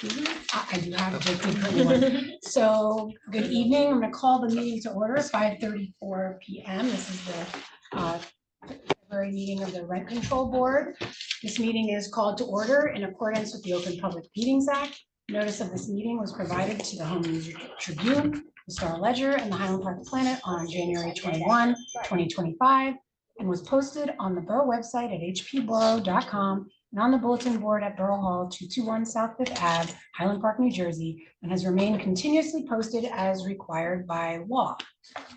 excuse me, I do have a JP one. So good evening. I'm going to call the meeting to order, 5:34 p.m. This is the February meeting of the Rent Control Board. This meeting is called to order in accordance with the Open Public Meetings Act. Notice of this meeting was provided to the Home News Tribune, the Star Ledger, and the Highland Park Planet on January 21, 2025, and was posted on the borough website at hpborough.com and on the bulletin board at Borough Hall, 221 South Fifth Ave, Highland Park, New Jersey, and has remained continuously posted as required by law.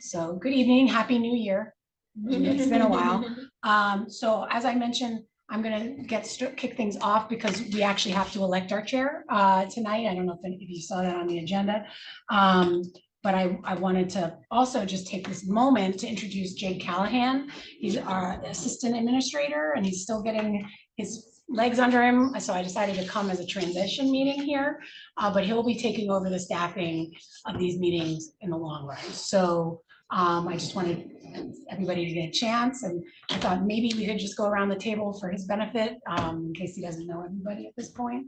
So good evening, Happy New Year. It's been a while. So as I mentioned, I'm going to kick things off because we actually have to elect our chair tonight. I don't know if you saw that on the agenda. But I wanted to also just take this moment to introduce Jake Callahan. He's our assistant administrator and he's still getting his legs under him. So I decided to come as a transition meeting here, but he'll be taking over the staffing of these meetings in the long run. So I just wanted everybody to get a chance, and I thought maybe we could just go around the table for his benefit in case he doesn't know everybody at this point.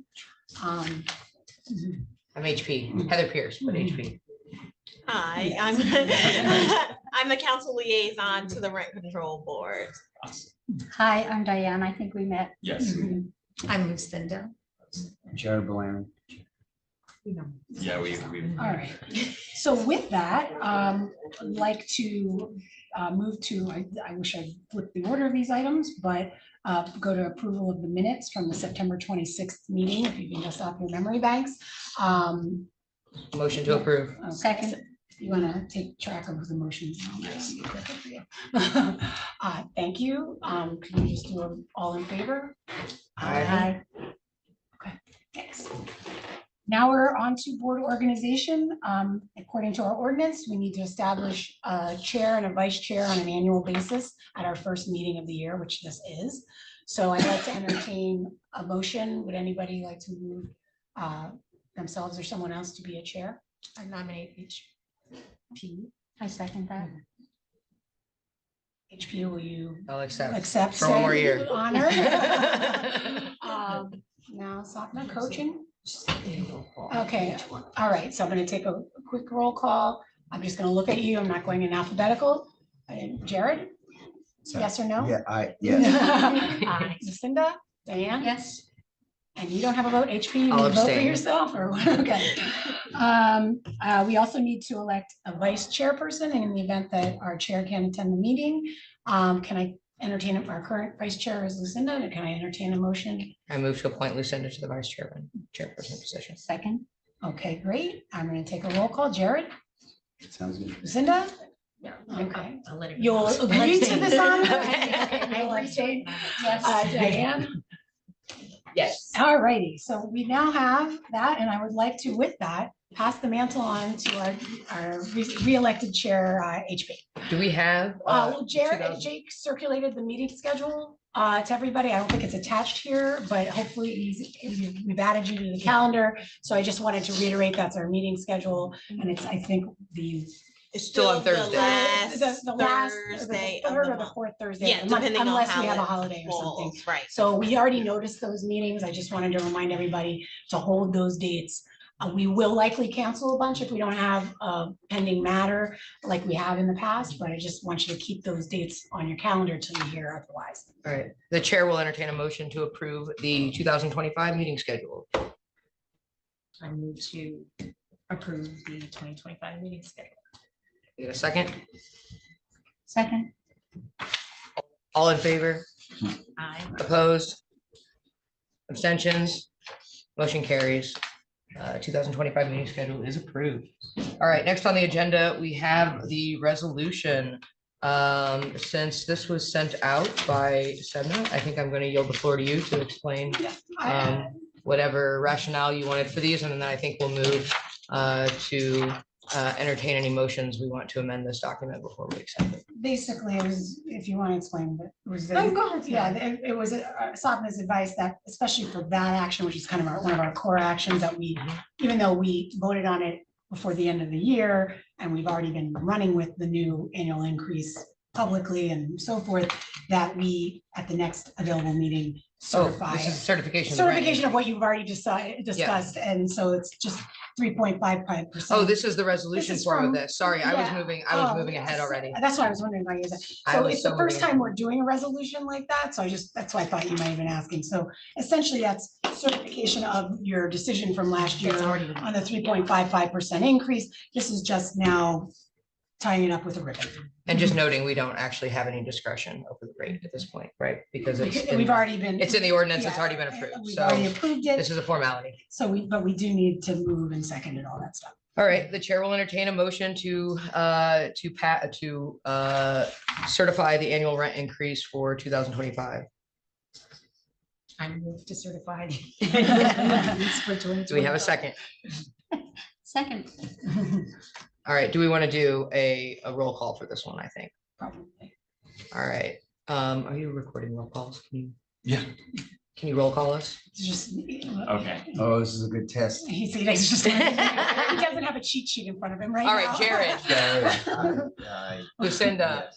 I'm HP, Heather Pierce, but HP. Hi, Yes. I'm the council liaison to the Rent Control Board. Hi, I'm Diane. I think we met. Yes. I'm Lucinda. Jared Bland. Yeah, we. All right. So with that, I'd like to move to, I wish I flipped the order of these items, but go to approval of the minutes from the September 26th meeting, if you can just off your memory banks. Motion to approve. Second, you want to take track of the motions? Thank you. Can you just do them all in favor? Aye. Okay, thanks. Now we're on to board organization. According to our ordinance, we need to establish a chair and a vice chair on an annual basis at our first meeting of the year, which this is. So I'd like to entertain a motion. Would anybody like to move themselves or someone else to be a chair? I nominate HP. I second that. HP, will you I'll accept. accept For one more said year. honor? Now Sapna coaching. Okay, all right, so I'm going to take a quick roll call. I'm just going to look at you. I'm not going in alphabetical. Jared? Yes or no? Yeah, yes. Aye. Lucinda? Diane? Yes. And you don't have a vote, HP? You I'll need to vote for abstain. yourself or what? Okay. We also need to elect a vice chairperson in the event that our chair can't attend the meeting. Can I entertain our current vice chair is Lucinda? And can I entertain a motion? I move to appoint Lucinda to the vice chairperson position. Second. Okay, great. I'm going to take a roll call. Jared? Sounds good. Lucinda? Yeah. Okay. I'll let it. You'll agree to this honor? Okay. Okay, you'll abstain. Yes. Diane? Yes. All righty, so we now have that, and I would like to, with that, pass the mantle on to our re-elected chair, HP. Do we have? Well, Jared, 2000 Jake circulated the meeting schedule to everybody. I don't think it's attached here, but hopefully we've added you to the calendar. So I just wanted to reiterate that's our meeting schedule, and it's, I think, It's Still on the Thursday. last the last, Thursday the of third the or the month. fourth Thursday Yeah, of the month, depending on unless we how have a it holiday or something. falls, right. So we already noticed those meetings. I just wanted to remind everybody to hold those dates. We will likely cancel a bunch if we don't have a pending matter like we have in the past, but I just want you to keep those dates on your calendar till you hear otherwise. All right, the chair will entertain a motion to approve the 2025 meeting schedule. I move to approve the 2025 meeting schedule. You get a second? Second. All in favor? Aye. Opposed? Abstentions? Motion carries. 2025 meeting schedule is approved. All right, next on the agenda, we have the resolution. Since this was sent out by Sedna, I think I'm going to yield the floor to you to explain whatever rationale you wanted for these, and then I think we'll move to entertain any motions we want to amend this document before we accept it. Basically, it was, if you want to explain, but it was, Oh, go ahead. yeah, it was Sapna's advice that, especially for that action, which is kind of one of our core actions that we, even though we voted on it before the end of the year, and we've already been running with the new annual increase publicly and so forth, that we, at the next available meeting, Oh, certify. this is certification. of the rent Certification of increase. what you've already discussed, and so it's just 3.55%. Oh, this is the resolution is form of from- this. Sorry, I was yeah. moving Oh, ahead already. That's why I was wondering why you did that. I So was it's the so first moving time we're doing a resolution like that, so that's why I thought you might have been asking. So essentially, that's certification of your decision from last year It's already been- on the 3.55% increase. This is just now tying it up with a ribbon. And just noting, we don't actually have any discretion over the rate at this point, right? Because it's, We've already been. it's in the ordinance, it's yeah, already been approved. We've So already approved this it, is a formality. so but we do need to move and second and all that stuff. All right, the chair will entertain a motion to certify the annual rent increase for 2025. I move to certify. Do Do we have a second? Second. All right, do we want to do a roll call for this one, I think? Probably. All right, are you recording roll calls? Yeah. Can you roll call us? It's just. Okay. Oh, this is a good test. He's just, he doesn't have a cheat sheet in front of him right now. All right, Jared, Lucinda,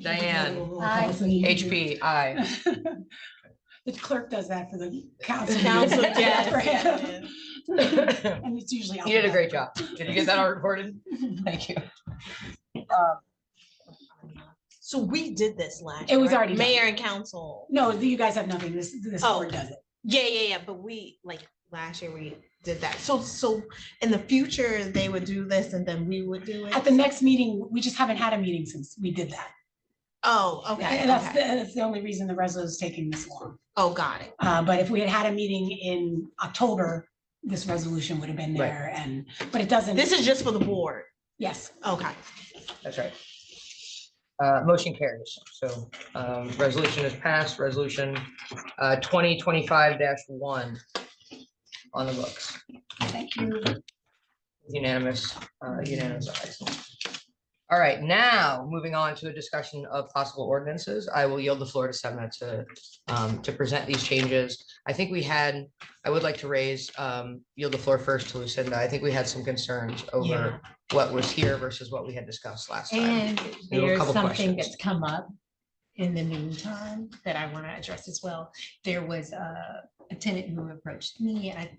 Diane, HP, aye. The clerk does that for the council. Council, Yeah, for yes. him. And it's usually. You did a great job. Did you get that all recorded? Thank you. So we did this last. It was year, right? already done. Mayor and council. No, you guys have nothing. This Oh. board does it. Yeah, but we, like, last year we did that. So in the future, they would do this and then we would do it. At the next meeting, we just haven't had a meeting since we did that. Oh, okay. And that's, Okay. that's the only reason the resolution is taking this long. Oh, got it. But if we had a meeting in October, this resolution would have been there but it doesn't. This is just for the board. Yes. Okay. That's right. Motion carries. So resolution is passed, resolution 2025-1 on the books. Thank you. Unanimous, unanimous. Excellent. All right, now moving on to a discussion of possible ordinances. I will yield the floor to Semna to present these changes. I think I would like to yield the floor first to Lucinda. I think we had some concerns over what was here versus what we had discussed last time. And There were a there's couple something questions. that's come up in the meantime that I want to address as well. There was a tenant who approached me, and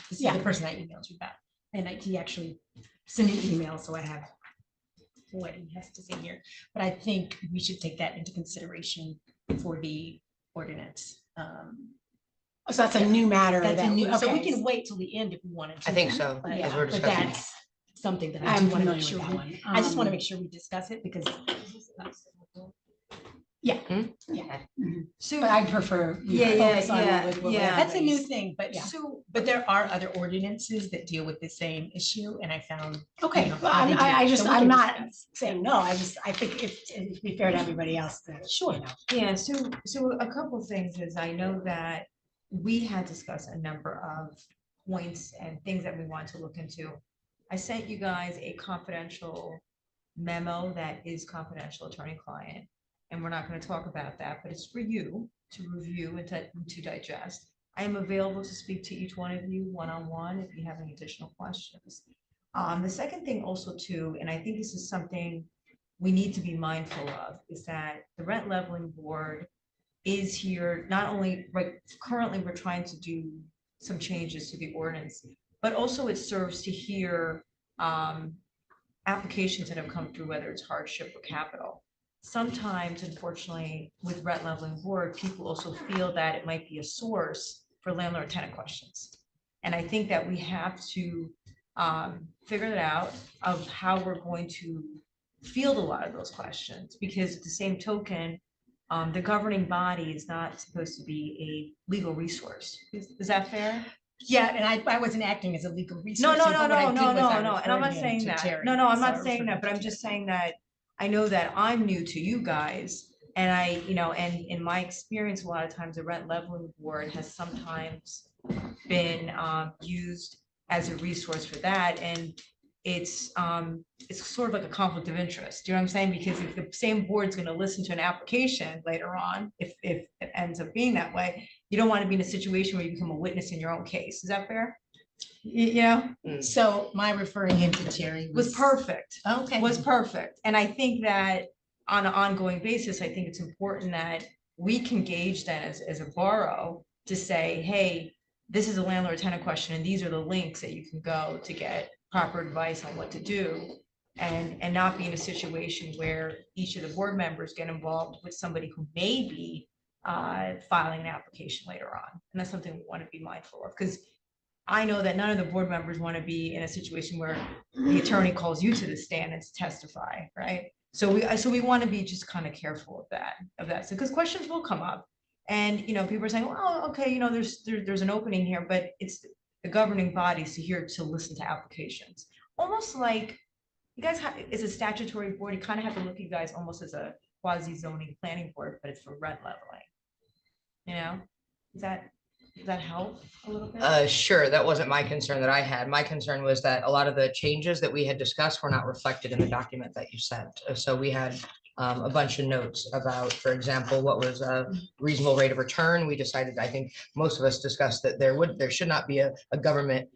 this is Yeah. the person I emailed you about. And he actually sent an email, so I have what he has to say here. But I think we should take that into consideration for the ordinance. So that's a new matter. That's a that- new, so we okay. can wait till the end if we wanted to. I think so, But as we're but discussing. that's something that I I'm do want to familiar make with sure, that one. I just want to make sure we discuss it because. Yeah. So, But I prefer. we Yeah, focus on yeah, what we yeah. have That's a new raised. thing, but Yeah. but there are other ordinances that deal with the same issue, and I found. Okay, you know, well, how they do I it. just, So we I'm can not discuss. saying no, I think it'd be fair to everybody else that. Sure. yeah, so a couple things is I know that we had discussed a number of points and things that we want to look into. I sent you guys a confidential memo that is confidential attorney-client. And we're not going to talk about that, but it's for you to review and to digest. I am available to speak to each one of you one-on-one if you have any additional questions. The second thing also too, and I think this is something we need to be mindful of, is that the rent leveling board is here, not only, right, currently we're trying to do some changes to the ordinance, but also it serves to hear applications that have come through, whether it's hardship or capital. Sometimes, unfortunately, with rent leveling board, people also feel that it might be a source for landlord tenant questions. And I think that we have to figure it out of how we're going to field a lot of those questions, because at the same token, the governing body is not supposed to be a legal resource. Is that fair? Yeah, and I wasn't acting as a legal resource. No, but what I did was I and I'm referred not him saying to that. Terry, No, I'm so not I saying referred that, him but to I'm just Terry. saying that I know that I'm new to you guys. And and in my experience, a lot of times the rent leveling board has sometimes been used as a resource for that. And it's sort of like a conflict of interest. Do you know what I'm saying? Because if the same board's going to listen to an application later on, if it ends up being that way, you don't want to be in a situation where you become a witness in your own case. Is that fair? You know, So my referring him to Terry was perfect. Okay. Was perfect. And I think that on an ongoing basis, I think it's important that we can gauge that as a borough to say, hey, this is a landlord tenant question, and these are the links that you can go to get proper advice on what to do. And not be in a situation where each of the board members get involved with somebody who may be filing an application later on. And that's something we want to be mindful of, because I know that none of the board members want to be in a situation where the attorney calls you to the stand and to testify, right? So we want to be just kind of careful of that. So, because questions will come up, and, people are saying, well, okay, there's an opening here, but it's the governing bodies here to listen to applications. Almost like you guys it's a statutory board. You kind of have to look at you guys almost as a quasi zoning planning board, but it's for rent leveling. Does that help a little bit? Sure, that wasn't my concern that I had. My concern was that a lot of the changes that we had discussed were not reflected in the document that you sent. So we had a bunch of notes about, for example, what was a reasonable rate of return. We decided, I think most of us discussed that there should not be a government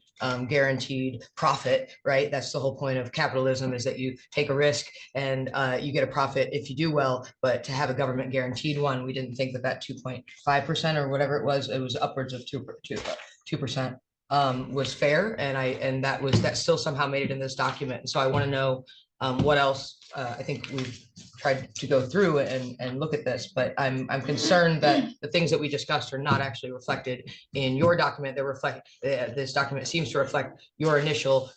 guaranteed profit, right? That's the whole point of capitalism, is that you take a risk and you get a profit if you do well, but to have a government guaranteed one, we didn't think that 2.5% or whatever it was upwards of 2%, was fair. And that still somehow made it in this document. And so I want to know what else. I think we've tried to go through and look at this, but I'm concerned that the things that we discussed are not actually reflected in your document. This document seems to reflect your initial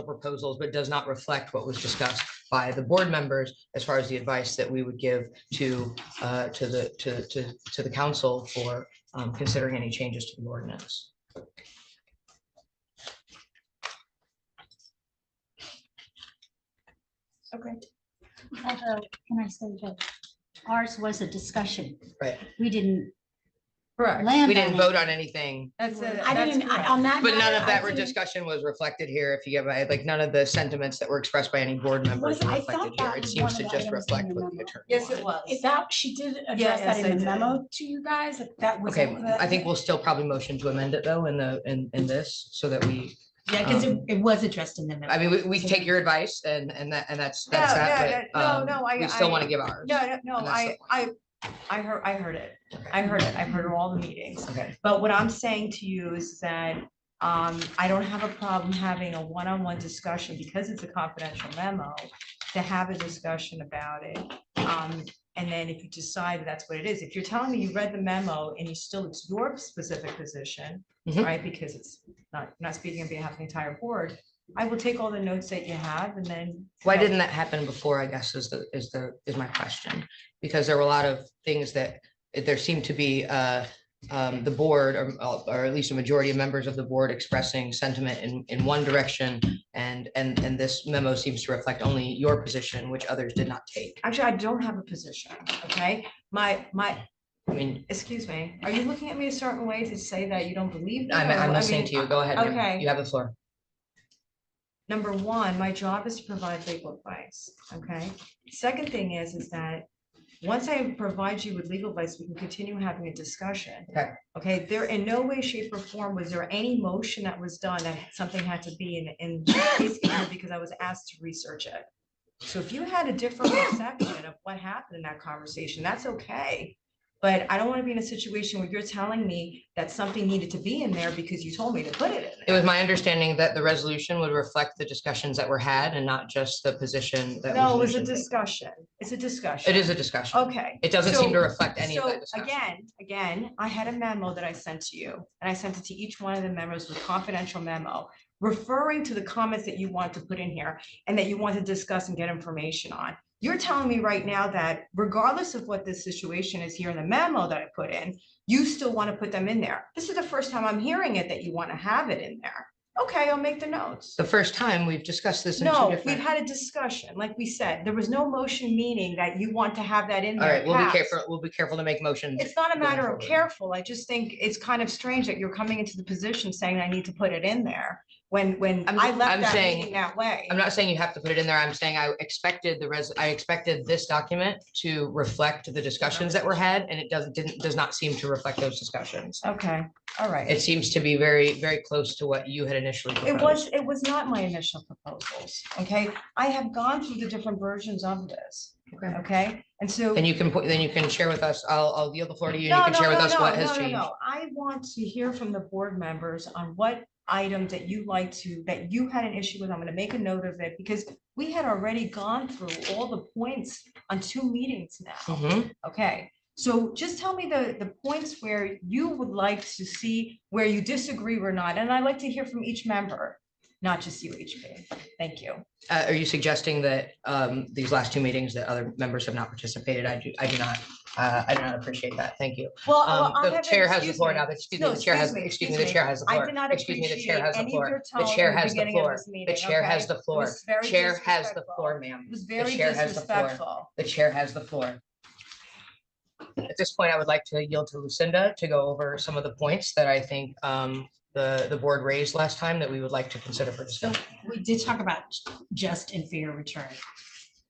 proposals, but does not reflect what was discussed by the board members as far as the advice that we would give to the council for considering any changes to the ordinance. Okay. Although, can I say that ours was a discussion. Right. We didn't Correct. land We didn't on it. vote on anything, That's it. I That's didn't, correct. on that. but none matter, of I that didn't- discussion was reflected here. If you get my, like, none of the sentiments that were expressed by any board members were I thought reflected here. that It was seems one to of the just items in reflect the what the memo. attorney Yes, wanted. it was. Is that, she did address yes, that I in the did. memo to you guys, that was. Okay, I think we'll still probably motion to amend it though in this, so that we, Yeah, because it was addressed in the memo. I mean, we can take your advice and that's No, that, but no, we still want to give ours. No, And that's I heard it. I've heard it all the meetings. Okay, But what I'm saying to you is that I don't have a problem having a one-on-one discussion, because it's a confidential memo, to have a discussion about it. And then if you decide that's what it is, if you're telling me you read the memo and it's your specific position, Mhm. right? Because it's not speaking on behalf of the entire board, I will take all the notes that you have and then. why didn't that happen before, I guess, is my question. Because there were a lot of things that there seemed to be the board or at least a majority of members of the board expressing sentiment in one direction, and this memo seems to reflect only your position, which others did not take. Actually, I don't have a position, okay? I mean, Excuse me, are you looking at me a certain way to say that you don't believe me? I'm or- I listening mean, to you. Go ahead. ma'am. Okay. You have the floor. Number one, my job is to provide legal advice, okay? Second thing is that once I provide you with legal advice, we can continue having a discussion. Okay. Okay, there in no way, shape, or form was there any motion that was done that something had to be in basically because I was asked to research it. So if you had a different perception of what happened in that conversation, that's okay. But I don't want to be in a situation where you're telling me that something needed to be in there because you told me to put it in It there. was my understanding that the resolution would reflect the discussions that were had and not just the position that No, it was a initially taken. discussion. It's a discussion. It is a discussion. Okay. It doesn't so- seem to reflect any of so that discussion. Again, I had a memo that I sent to you, and I sent it to each one of the members with confidential memo, referring to the comments that you want to put in here and that you want to discuss and get information on. You're telling me right now that regardless of what this situation is here in the memo that I put in, you still want to put them in there. This is the first time I'm hearing it that you want to have it in there. Okay, I'll make the notes. The first time we've discussed this in two No, we've different. had a discussion, like we said, there was no motion meaning that you want to have that in All there. right, we'll be passed. careful. We'll be careful to make motions. It's not a going matter of forward. careful. I just think it's kind of strange that you're coming into the position saying I need to put it in there when I'm I left that saying- meeting that way. I'm not saying you have to put it in there. I'm saying I expected this document to reflect the discussions that were had, and it does not seem to reflect those discussions. Okay, all right. It seems to be very, very close to what you had initially proposed. It was not my initial proposals, okay? I have gone through the different versions of this, Okay. Okay, and so. And you can put, then you can share with us, I'll yield the floor to you, and No, you can no, share with no, us no, what has no, no, changed. no. I want to hear from the board members on what items that you like to, that you had an issue with. I'm gonna make a note of it because we had already gone through all the points on 2 meetings now. Mhm. Okay, so just tell me the points where you would like to see where you disagree or not, and I'd like to hear from each member, not just you, HB. Thank you. Are you suggesting that these last 2 meetings that other members have not participated? I do not appreciate that. Thank you. Well, I The haven't- chair has the excuse floor me. now. Excuse No, me, the chair has, excuse me, excuse me, excuse the me. chair has the I floor. did not Excuse me, the chair has the appreciate any of floor. your The tone chair in the has the beginning of floor. this The meeting, chair has okay? the It floor. was very Chair has the disrespectful. floor, ma'am. It was The very chair has the floor. disrespectful. The chair has the floor. At this point, I would like to yield to Lucinda to go over some of the points that I think the board raised last time that we would like to consider for So discussion. we did talk about just and fair return.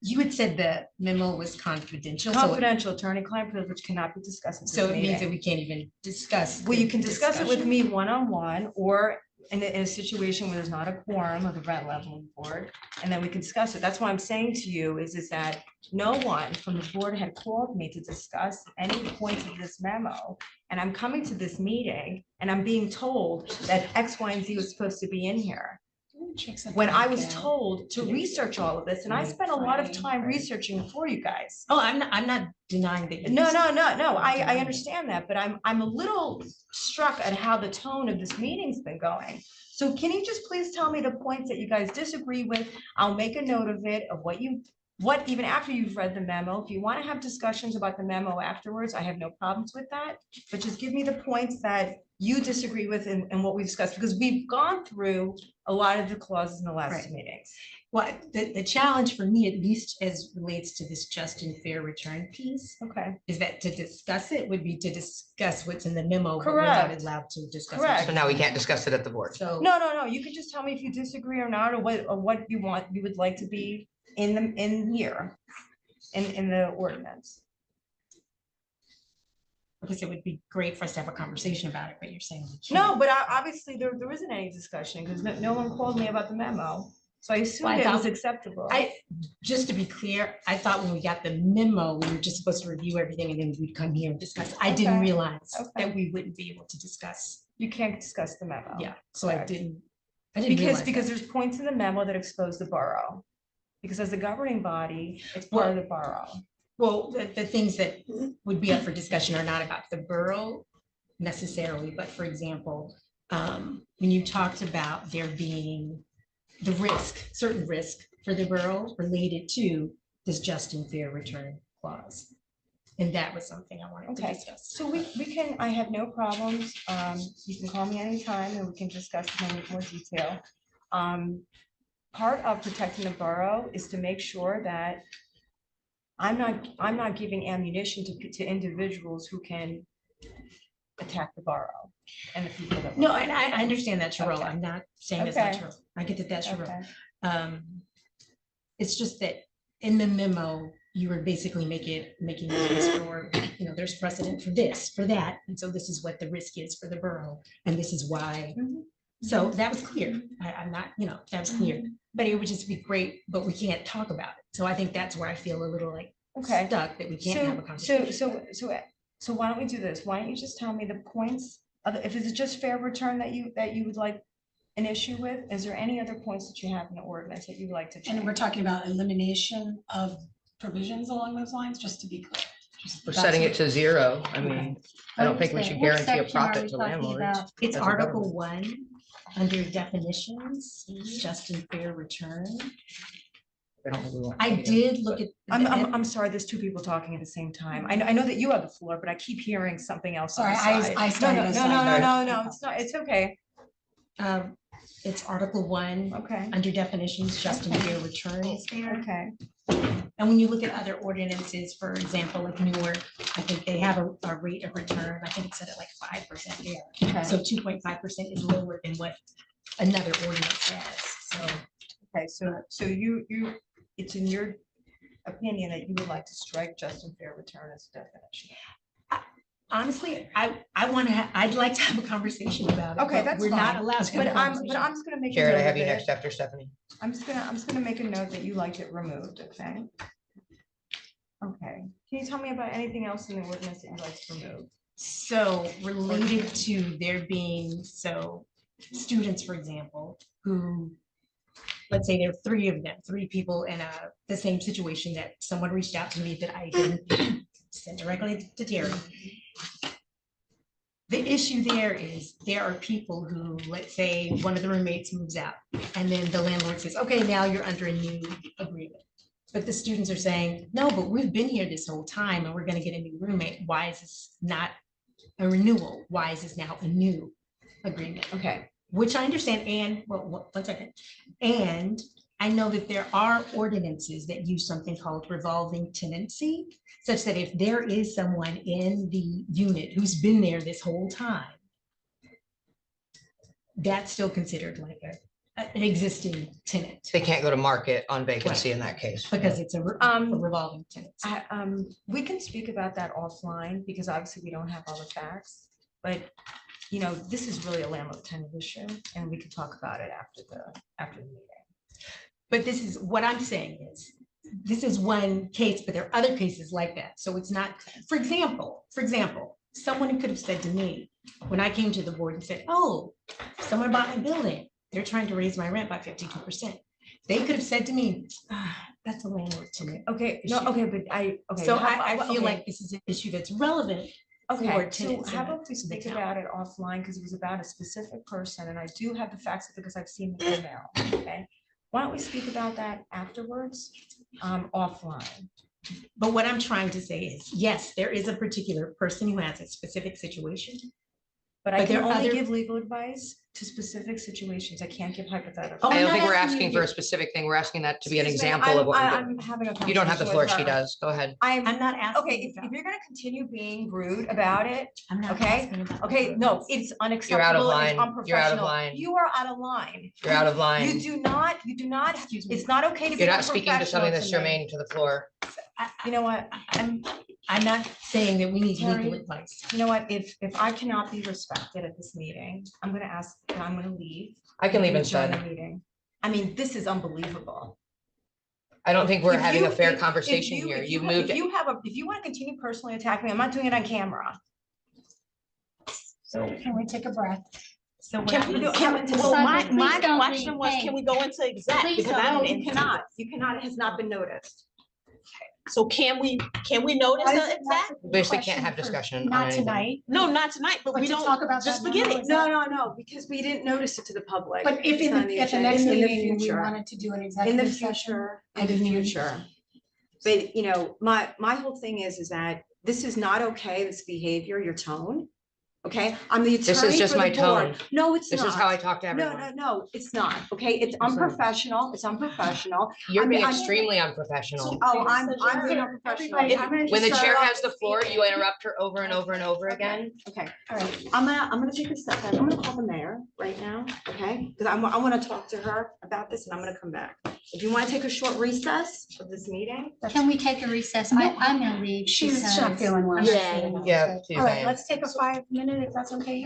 You had said the memo was confidential. so it- Confidential attorney-client privilege cannot be discussed in this So it means that meeting. we can't even discuss. Well, the you can discuss it with discussion. me one-on-one or in a situation where there's not a quorum of the rent level board, and then we can discuss it. That's why I'm saying to you is that no one from the board had called me to discuss any points of this memo. And I'm coming to this meeting and I'm being told that X, Y, and Z was supposed to be in here. Check something When I out was there. told to research all of this, and I spent a lot of time researching for you guys. Oh, I'm not denying that. you No, just- no, no, no, I understand that, but I'm a little struck at how the tone of this meeting's been going. So can you just please tell me the points that you guys disagree with? I'll make a note of it, of what even after you've read the memo, if you want to have discussions about the memo afterwards, I have no problems with that. But just give me the points that you disagree with and what we discussed, because we've gone through a lot of the clauses in the last Right. meetings. Well, the challenge for me, at least as relates to this just and fair return piece, Okay, is that to discuss it would be to discuss what's in the memo, but we're not Correct. allowed to discuss. Correct. So now we can't discuss it at the board. So. no, no, no, you can just tell me if you disagree or not, or what you want, you would like to be in here, in the ordinance. Because it would be great for us to have a conversation about it, but you're saying. we can't. No, but obviously there isn't any discussion because no one called me about the memo. So I assumed Well, I it was thought- acceptable. Just to be clear, I thought when we got the memo, we were just supposed to review everything and then we'd come here and discuss. I didn't Okay. realize Okay. that we wouldn't be able to discuss. You can't discuss the memo. Yeah, so I Correct. didn't Because realize that. there's points in the memo that expose the borough. Because as a governing body, it's part of the borough. Well, the things that would be up for discussion are not about the borough necessarily, but for example, when you talked about there being the risk, certain risk for the borough related to this just and fair return clause. And that was something I wanted to Okay. discuss. So we can, I have no problems. You can call me anytime and we can discuss it in more detail. Part of protecting the borough is to make sure that I'm not giving ammunition to individuals who can attack the borough and the people that. No, and I understand that's your role. Okay. I'm not saying that's not Okay. true. I get that that's your role. Okay. It's just that in the memo, you were basically making a case for, there's precedent for this, for that. And so this is what the risk is for the borough. And this is why. Mhm. So that was clear. I'm not, that was clear. Mm-hmm. But it would just be great, but we can't talk about it. So I think that's where I feel a little like Okay. stuck that we can't have a conversation. So why don't we do this? Why don't you just tell me the points, if it's just fair return that you would like an issue with? Is there any other points that you have in the ordinance that you'd like to change? And we're talking about elimination of provisions along those lines, just to be clear. We're setting it to 0. I mean, I don't think we should guarantee a profit to landlords. It's as a Article government. 1 under definitions, just and fair return. I don't think we want. I did look at. I'm sorry, there's two people talking at the same time. I know that you have the floor, but I keep hearing something else on the Sorry, side. I started No, us no, no, off. no, no, no, it's not, it's okay. It's Article 1 Okay, under definitions, just and fair return is there. okay. And when you look at other ordinances, for example, like Newark, I think they have a rate of return. I think it's set at like 5% there. Okay. So 2.5% is lower than what another ordinance has. So Okay, so you, it's in your opinion that you would like to strike just and fair return as a definition? honestly, I'd like to have a conversation about it. Okay, but that's we're not fine. allowed to have But a I'm conversation. just gonna make. a Jared, I note have of you it. next after Stephanie. I'm just gonna make a note that you like it removed, okay? Okay, can you tell me about anything else in the ordinance that you'd like to remove? So related to there being, so students, for example, who, let's say there are three of them, three people in the same situation that someone reached out to me that I didn't send directly to Terry. The issue there is there are people who, let's say one of the roommates moves out and then the landlord says, okay, now you're under a new agreement. But the students are saying, no, but we've been here this whole time and we're gonna get a new roommate. Why is this not a renewal? Why is this now a new agreement? Okay, Which I understand, and, well, 1 second. And I know that there are ordinances that use something called revolving tenancy, such that if there is someone in the unit who's been there this whole time, that's still considered like an existing tenant, They can't go to market on vacancy in that case. because it's a revolving tenancy. we can speak about that offline, because obviously we don't have all the facts, but you know, this is really a landlord tenant issue, and we can talk about it after the meeting. But this is, what I'm saying is, this is one case, but there are other cases like that. So it's not, for example, someone could have said to me, when I came to the board and said, oh, someone bought my building, they're trying to raise my rent by 52%. They could have said to me, that's a landlord tenant. Okay, no, issue. okay, but okay. So how I about- feel okay. like this is an issue that's relevant. Okay, for so tenants how in about we the speak town. about it offline, because it was about a specific person, and I do have the facts because I've seen the email, okay? Why don't we speak about that afterwards, offline? But what I'm trying to say is, yes, there is a particular person who has a specific situation. But I But can there are only other- give legal advice to specific situations. I can't give hypothetical. Oh, I I'm don't not think we're asking asking you for a to- specific thing. We're asking that to be an Excuse me, example of what we're I'm doing. having a. You don't have the floor, conversation she with her. does. Go ahead. I'm I'm not asking. okay, if you're gonna continue being rude about it, I'm not okay, asking about okay, the no, ordinance. it's You're out of unacceptable, it's line. You're out of unprofessional. line. You are out of line. You're out of You line. do not, Excuse me. it's not okay to be You're not speaking to unprofessional something that's to me. germane to the floor. You know what, I'm not saying that we need legal Terry, advice. you know what, if I cannot be respected at this meeting, I'm gonna ask, and I'm gonna leave. I can I'm leave gonna join instead. the meeting. I mean, this is unbelievable. I don't think we're If having you- a fair if conversation you- here. if You've ha- moved. If you want to continue personally attacking me, I'm not doing it on camera. So can we take a breath? So what Can I'm we do, saying- well, my Please don't question was, behave. can we go into exec? Please Because don't I don't behave. intend cannot, to. you cannot, it has not been noticed. So can we notice That is- the that's exec? a Basically question can't have for- discussion on Not anything. tonight, No, not tonight, but but we to don't, talk about just that forget now, it. is No, that- no, because we didn't notice it to the public. But if It's in on at the agenda. next In the meeting, we future. wanted to do an In the executive session. future, I in the didn't even- future. But, you know, my whole thing is that this is not okay, this behavior, your tone. Okay, I'm the This is attorney just for my the board. tone. No, it's This is how I not. talk to No, everyone. no, it's not. Okay, it's not. unprofessional. It's unprofessional. You're I'm- being I'm- extremely unprofessional. Oh, I'm being Everybody, unprofessional. I'm gonna When the just chair start off has the this floor, meeting. you interrupt her over and over and over again. Okay, All right, I'm gonna take a step back. I'm gonna call the mayor right now, okay? Because I want to talk to her about this and I'm gonna come back. If you want to take a short recess of this meeting. Can we take a recess? No, I'm gonna leave. she's not because feeling well. I'm not Yeah. feeling well. Yeah. All right, let's take a 5 minute if that's okay.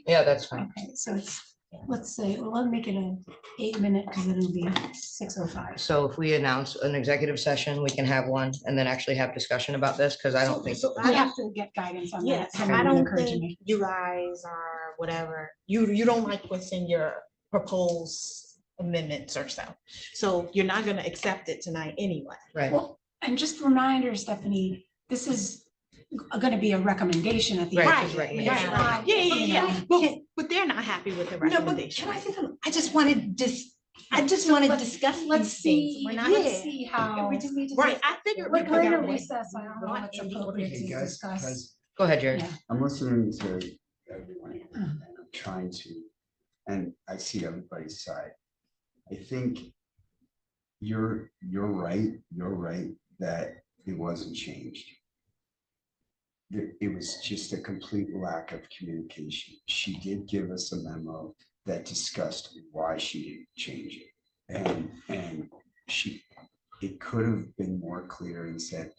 Yeah, that's fine. Okay, so it's, let's say, well, let's make it an 8 minute because it'll be 6:05. So if we announce an executive session, we can have one and then actually have discussion about this, because I don't think. We have to get guidance on that. Yes, Someone I don't encouraged think me. you guys are whatever, you don't like what's in your proposed amendments or so. So you're not gonna accept it tonight anyway. Right. Well, and just a reminder, Stephanie, this is gonna be a recommendation at the end. Right, of it's the day. recommendation. It's not, Yeah, you yeah, know, yeah, but they're not happy with the No, but recommendation. can I say something? I just wanted to let's- discuss Let's these things. see, We're not. let's see how. We just need to. Right, I figured. we We're in a could- recess. I don't know what's appropriate Hey, to guys, discuss. guys, Go ahead, Jerry. Yeah. I'm listening to everyone and I'm trying to, and I see everybody's side. I think you're right that it wasn't changed. It was just a complete lack of communication. She did give us a memo that discussed why she didn't change it. And it could have been more clear and said,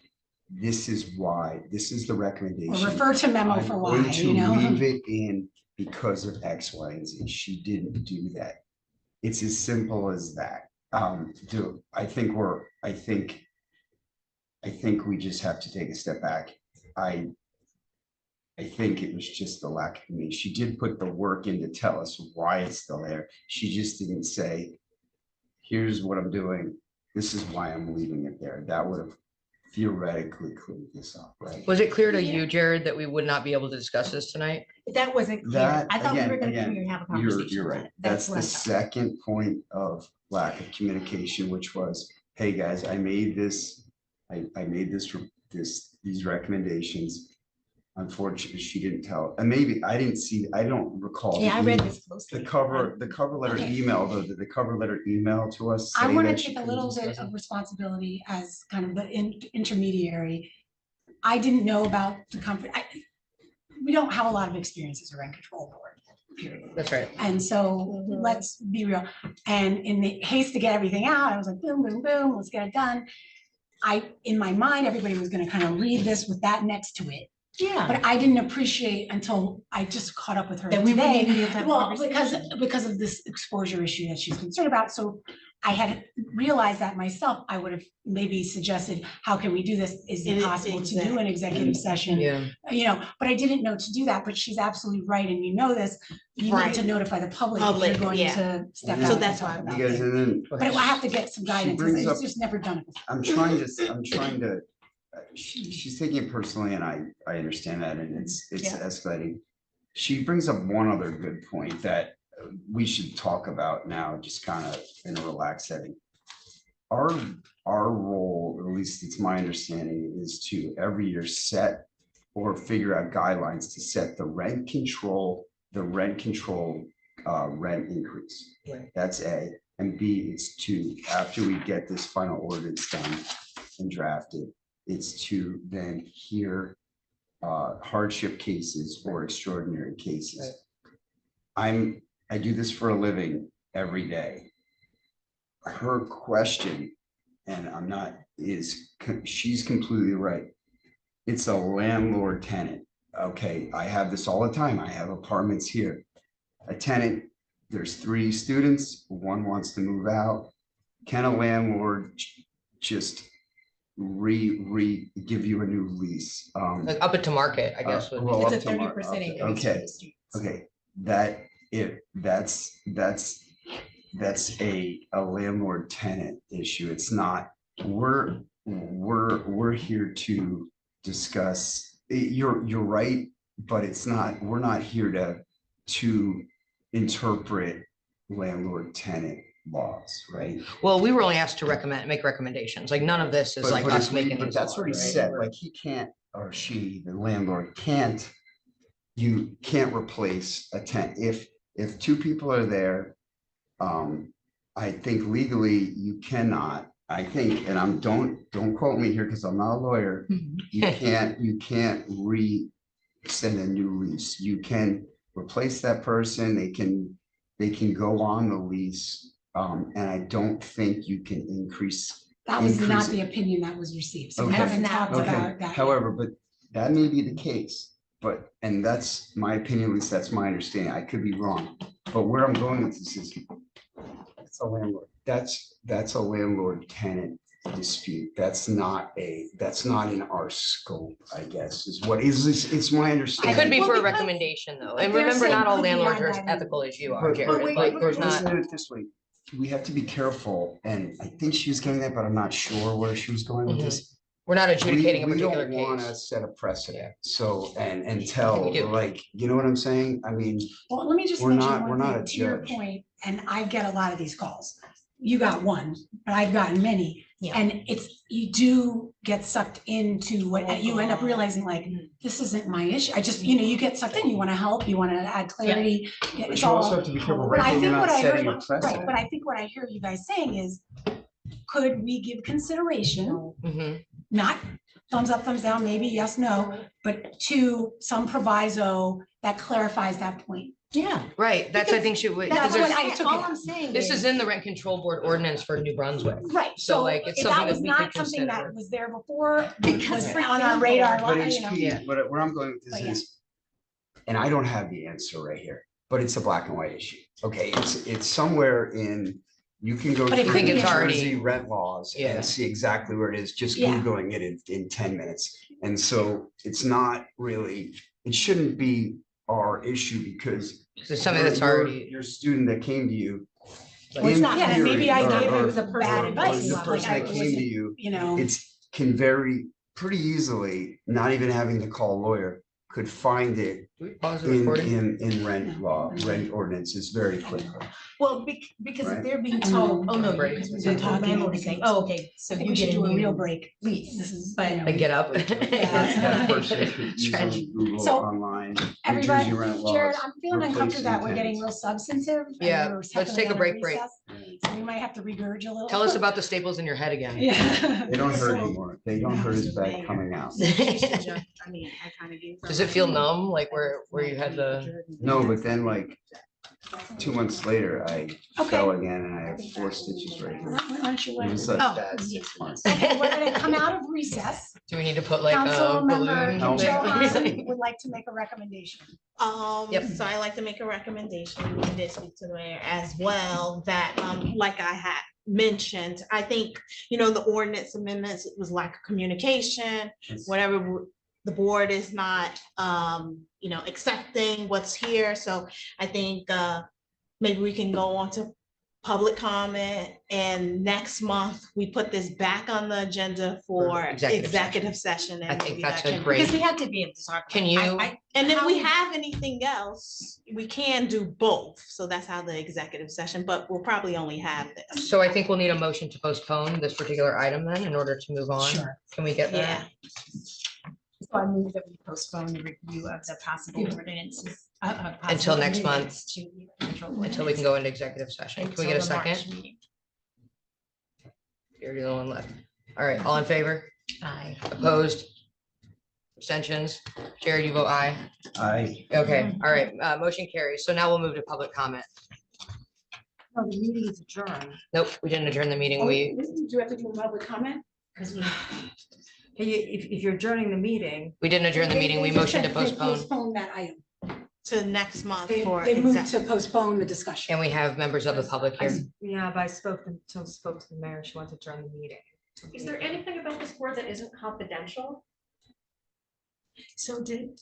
this is why, this is the Or recommendation. refer to memo I'm for going why, to you know? leave it in because of X, Y, and Z. She didn't do that. It's as simple as that. I think I think we just have to take a step back. I think it was just the lack of me. She did put the work in to tell us why it's still there. She just didn't say, here's what I'm doing. This is why I'm leaving it there. That would have theoretically cleared this up, right? Was it clear to you, Jared, that we would not be able to discuss this tonight? That wasn't clear. That, I thought we were again, gonna come again, here and have a You're conversation. right. That's That's what the I thought. second point of lack of communication, which was, hey, guys, I made this, I made these recommendations. Unfortunately, she didn't tell, and maybe I didn't see, I don't recall. Yeah, I the read e- this closely. The cover letter Okay. email, though, did the cover letter email to us? I say want to that she take a couldn't little bit discuss it? of responsibility as kind of the intermediary. I didn't know about the company. We don't have a lot of experience as a rent control board, period. That's right. And so let's be real. And in the haste to get everything out, I was like, boom, boom, boom, let's get it done. In my mind, everybody was gonna kind of read this with that next to it. Yeah. But I didn't appreciate until I just caught up with her That we wouldn't today. even be able to have a Well, conversation. because of this exposure issue that she's concerned about, so I had realized that myself, I would have maybe suggested, how can we do this? Is it possible to do an executive session? Yeah. But I didn't know to do that, but she's absolutely right, and you know this, you need Right. to notify the public if you're Public, going yeah. to step So out. and that's talk why- about Because, things. and then. But I have to get some guidance, brings it's up- just never done it before. I'm trying to, she's taking it personally, and I understand that, and it's Yeah. escalating. She brings up one other good point that we should talk about now, just kind of in a relaxed setting. Our role, or at least it's my understanding, is to every year set or figure out guidelines to set the rent control rent increase. Right. That's A. And B, it's to, after we get this final ordinance done and drafted, it's to then hear hardship cases or extraordinary cases. I do this for a living every day. Her question, and I'm not, she's completely right. It's a landlord tenant. Okay, I have this all the time. I have apartments here. A tenant, there's 3 students, one wants to move out. Can a landlord just give you a new lease? Like up it to market, I guess. would be- well, It's a up to 30% increase for okay, the students. okay, that's a landlord tenant issue. It's not, we're here to discuss, you're right, but it's not, we're not here to interpret landlord tenant laws, right? Well, we were only asked to make recommendations. Like none of this is But- like but us if we- making but these that's laws, already right? said, like he can't, or she, the landlord can't, you can't replace a tenant. If 2 people are there, I think legally you cannot, I think, and don't quote me here because I'm not a lawyer. You can't send a new lease. You can replace that person. They can go on the lease. And I don't think you can increase. That was not increase the it. opinion that was received, so we Okay. haven't talked Okay, about that. yet. however, but that may be the case, and that's my opinion, at least that's my understanding. I could be wrong. But where I'm going with this is, it's a landlord, that's a landlord tenant dispute. That's not in our scope, I guess, is what is, it's my It understanding. could be Well, for a because recommendation though. they're And remember, saying not all could be landlords are on as that ethical as you are, But- Jared. wait, Like wait, there's wait, not. Let's put it this way, we have to be careful, and I think she was getting that, but I'm not sure where she was going with Mhm. this. We're not adjudicating a We particular don't want to case. set a precedent, so, and we tell, do. like, you know what I'm saying? I mean, Well, let me just We're mention not- we're one not thing a to your judge. point, and I get a lot of these calls. You got one, but I've gotten many. Yeah. And you do get sucked into what you end up realizing, like, this isn't my issue. I just, you get sucked in, you want to help, you want to add clarity. but It's you also all, have to be careful, but right, I that you're think what not I setting a heard, right, precedent. but I think what I hear you guys saying is, could we give consideration, Mhm. not thumbs up, thumbs down, maybe yes, no, but to some proviso that clarifies that point. Yeah. Right, that's, I think she would. That's because what there's- I took All it I'm as. saying This is in the rent control board ordinance for New Brunswick. Right, So, so like, it's if something that was that we not could something that consider. was there before, Because was for on our example- radar, But it's you know. key, but where I'm going with But this yeah. is, and I don't have the answer right here, but it's a black and white issue. Okay, it's somewhere in You can go But it through could the be New already- Jersey rent laws Yeah. and see exactly where it is, just Yeah. Googling it in 10 minutes. And so it's not really, it shouldn't be our issue because It's something that's already, your student that came to you. Well, it's in not that. Maybe I theory, gave or- it was a bad or advice. The Like, person I that came to wasn't, you, you know, it's can very pretty easily, not even having to call a lawyer, could find it do we pause the recording? in rent law, rent ordinances very quickly. Well, because if Right. they're being told, oh, no, Break. because We've the been talking, landlord is I saying, think oh, okay, so I think you we should get a do a real new break. lease. This is, But- you know, And get up. That person could Stretch. easily Google So, online, New everybody, Jersey rent laws. Jared, I'm feeling uncomfortable replacing that we're getting tenants. real substantive. and Yeah, we're let's stepping take a on break. recess, So we might have to regurge a little. Tell us about the staples in your head again. Yeah. They don't hurt So- anymore. They don't hurt as bad coming out. I mean, I kind of gave. Does it feel numb, like where you had the, No, but then like 2 months later, I fell again and I have 4 stitches right here. Why don't you It let- was like Oh, that 6 months. Okay, we're gonna come out of recess. do we need to put like a Councilmember balloon? Johan would like to make a recommendation. Yep. So I like to make a recommendation, we did speak to the mayor as well, that, like I had mentioned, I think, the ordinance amendments, it was lack of communication, whatever, the board is not, accepting what's here, so I think, maybe we can go on to public comment, and next month, we put this back on the agenda for executive executive session. I and think maybe that's that a can- great- Because we have to be able to talk. Can about it. you- And if How we would- have anything else, we can do both. So that's how the executive session, but we'll probably only have this. So I think we'll need a motion to postpone this particular item then in order to move on. Sure. Can we get Yeah. that? So I move that we postpone the review of the possible ordinances. Until next month. amendments to the control Until we can go into executive session. Can we get a until the March second? meeting. You're the only one left. All right, all in favor? Aye. Opposed? Abstentions? Jared, you vote aye. Okay, all right, motion carries. So now we'll move to public comment. No, the meeting is adjourned. Nope, we didn't adjourn the meeting. We, Do you have to do a public comment? If you're adjourning the meeting, we didn't adjourn the meeting. We They just motioned to said they postpone. Postpone that item. To next month They for. they moved exec- to postpone the discussion. And we have members of the public here. yeah, but I spoke to the mayor, she wanted to adjourn the meeting. Is there anything about this board that isn't confidential? So did,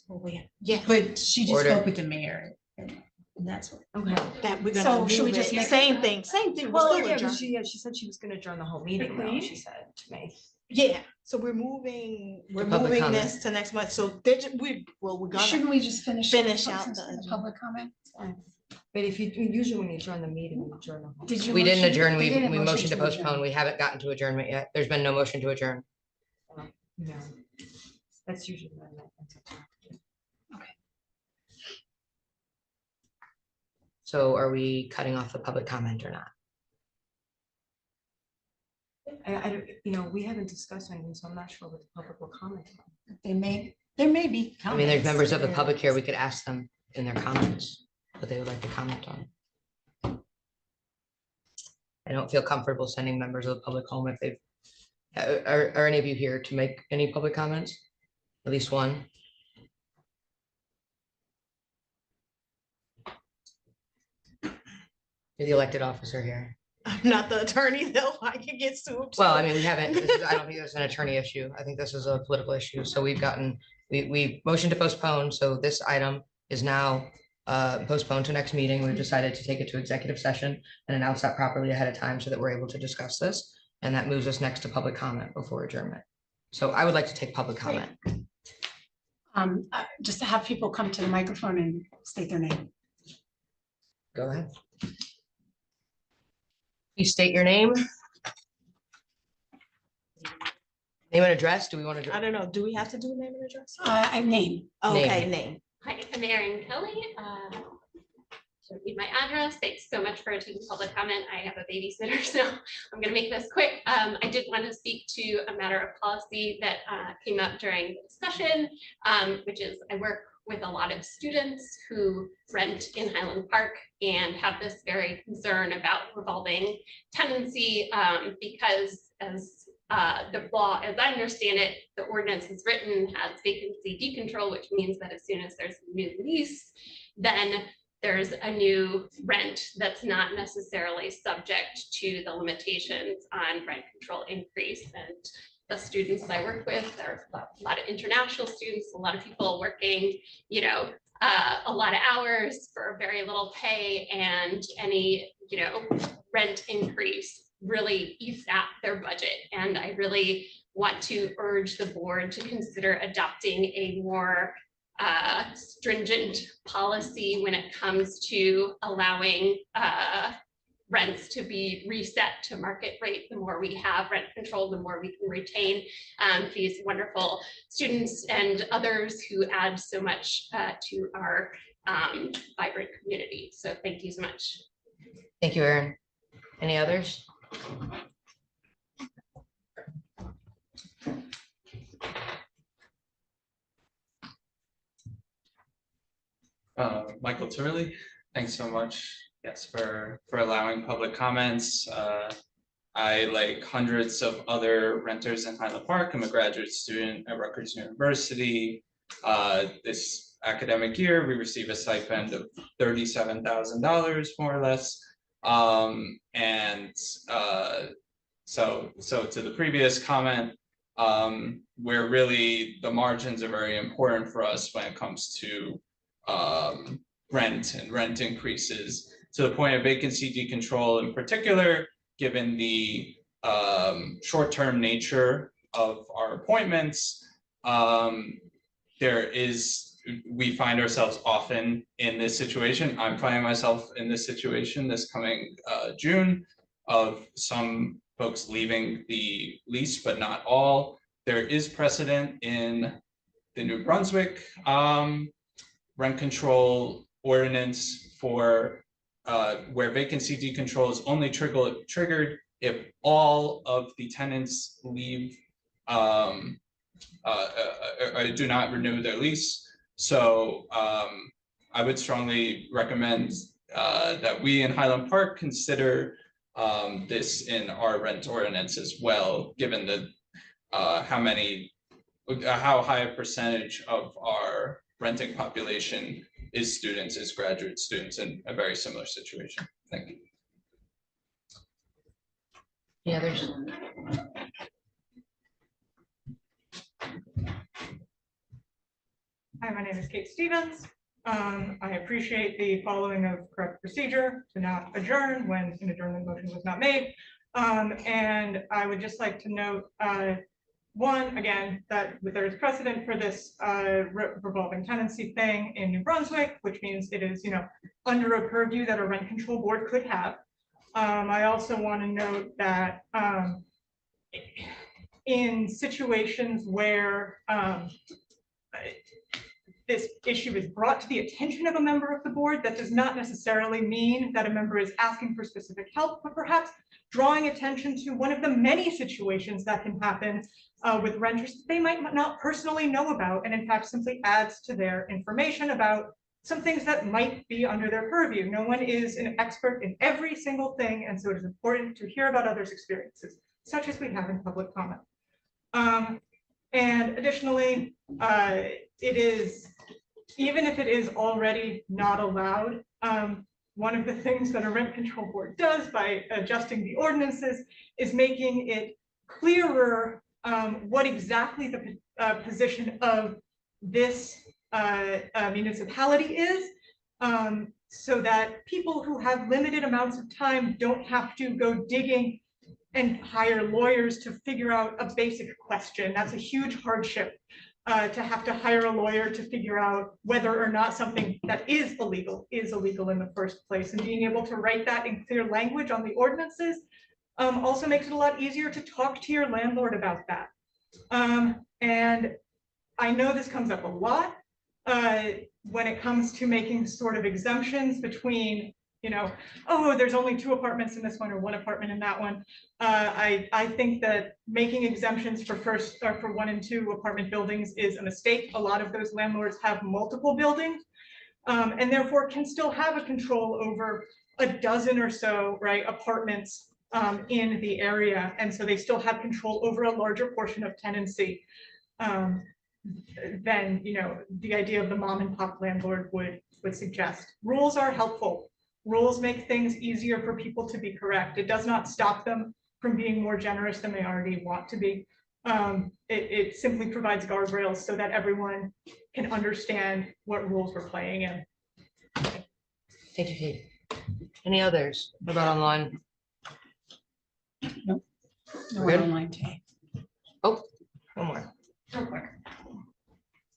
Yeah, But she just Order. spoke with the mayor. And that's what. Okay. that we're So gonna should we move just it. make- Same thing. We're Well, still yeah, adjourned. but she said she was gonna adjourn the whole meeting now, she said to me. Yeah, so we're moving public comment. this to next month. So we're gonna, shouldn't we just finish? Finish out since the it's a agenda. Public comment? But if you, usually when you adjourn the meeting, you adjourn the whole. Did you? We didn't motion? adjourn. They We didn't motion motioned to adjourn. postpone. We haven't gotten to adjournment yet. There's been no motion to adjourn. No. That's usually when So are we cutting off the public comment or not? don't, we haven't discussed anything, so I'm not sure what the public will comment on. There may be. I mean, there's comments. members of the public here. We could ask them in their comments what they would like to comment on. I don't feel comfortable sending members of the public home if they've, are any of you here to make any public comments? At least one? You're the elected officer here. I'm not the attorney though, I can get sued. Well, I mean, we haven't, I don't think this is an attorney issue. I think this is a political issue. So we've gotten, we motioned to postpone. So this item is now postponed to next meeting. We've decided to take it to executive session and announce that properly ahead of time so that we're able to discuss this. And that moves us next to public comment before adjournment. So I would like to take public comment. Just to have people come to the microphone and state their name. Go ahead. Please state your name. Name and address. Do we want to? I don't know, do we have to do a name and address? I name. Okay, name. Hi, I'm Erin Kelly. So read my address. Thanks so much for taking public comment. I have a babysitter, so I'm going to make this quick. I did want to speak to a matter of policy that came up during the discussion, which is I work with a lot of students who rent in Highland Park and have this very concern about revolving tenancy because as the law, as I understand it, the ordinance is written has vacancy decontrol, which means that as soon as there's a new lease, then there's a new rent that's not necessarily subject to the limitations on rent control increase. And the students I work with, there are a lot of international students, a lot of people working, you know, a lot of hours for very little pay, and any, you know, rent increase really eats at their budget. And I really want to urge the board to consider adopting a more stringent policy when it comes to allowing rents to be reset to market rate. The more we have rent control, the more we can retain these wonderful students and others who add so much to our vibrant community. So thank you so much. Thank you, Erin. Any others? Michael Turley, thanks so much, yes, for allowing public comments. I, like hundreds of other renters in Highland Park, I'm a graduate student at Rutgers University. This academic year, we receive a stipend of $37,000 more or less. So to the previous comment, where really the margins are very important for us when it comes to rent and rent increases, to the point of vacancy decontrol in particular, given the short-term nature of our appointments. We find ourselves often in this situation. I'm finding myself in this situation this coming June, of some folks leaving the lease, but not all. There is precedent in the New Brunswick rent control ordinance for where vacancy decontrol is only triggered if all of the tenants leave, do not renew their lease. So I would strongly recommend that we in Highland Park consider this in our rent ordinance as well, given the how high a percentage of our renting population is students, is graduate students in a very similar situation. Thank you. Any others? Hi, my name is Kate Stevens. I appreciate the following of correct procedure to not adjourn when an adjournment motion was not made. And I would just like to note, one, again, that there is precedent for this revolving tenancy thing in New Brunswick, which means it is, under a purview that a rent control board could have. I also want to note that in situations where this issue is brought to the attention of a member of the board, that does not necessarily mean that a member is asking for specific help, but perhaps drawing attention to one of the many situations that can happen with renters that they might not personally know about, and in fact simply adds to their information about some things that might be under their purview. No one is an expert in every single thing, and so it is important to hear about others' experiences, such as we have in public comment. And additionally, it is, even if it is already not allowed, one of the things that a rent control board does by adjusting the ordinances is making it clearer what exactly the position of this municipality is, so that people who have limited amounts of time don't have to go digging and hire lawyers to figure out a basic question. That's a huge hardship, to have to hire a lawyer to figure out whether or not something that is illegal in the first place. And being able to write that in clear language on the ordinances also makes it a lot easier to talk to your landlord about that. And I know this comes up a lot when it comes to making sort of exemptions between, oh, there's only 2 apartments in this one or 1 apartment in that one. I think that making exemptions for 1 and 2 apartment buildings is a mistake. A lot of those landlords have multiple buildings, and therefore can still have a control over a dozen or so, right, apartments in the area. And so they still have control over a larger portion of tenancy. than, the idea of the mom and pop landlord would suggest. Rules are helpful. Rules make things easier for people to be correct. It does not stop them from being more generous than they already want to be. It simply provides guardrails so that everyone can understand what rules we're playing in. Thank you, Kate. Any others? What about online? No We're good? online today. Oh, one more. Real quick.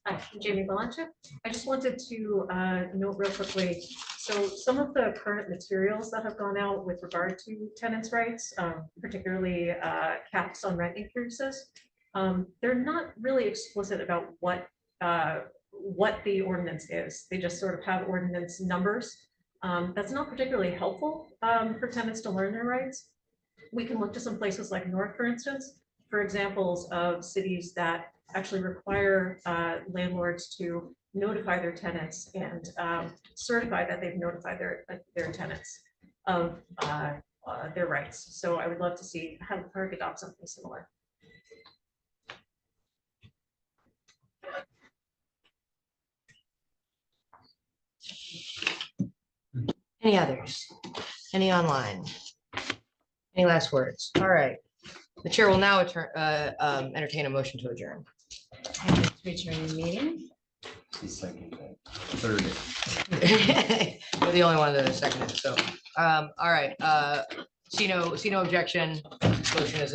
Hi, I'm Jamie Valancha. I just wanted to note real quickly, so some of the current materials that have gone out with regard to tenants' rights, particularly caps on rent increases, they're not really explicit about what the ordinance is. They just sort of have ordinance numbers. That's not particularly helpful for tenants to learn their rights. We can look to some places like North, for instance, for examples of cities that actually require landlords to notify their tenants and certify that they've notified their tenants of their rights. So I would love to see how the park adopt something similar. Any others? Any online? Any last words? All right. The chair will now entertain a motion to adjourn. To adjourn the meeting. The second, third. You're the only one that is seconded, so, all right, see no objection, motion is,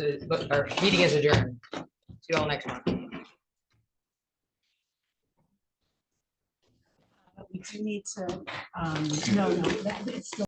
or meeting is adjourned. See you all next month. We do need to, no, it's still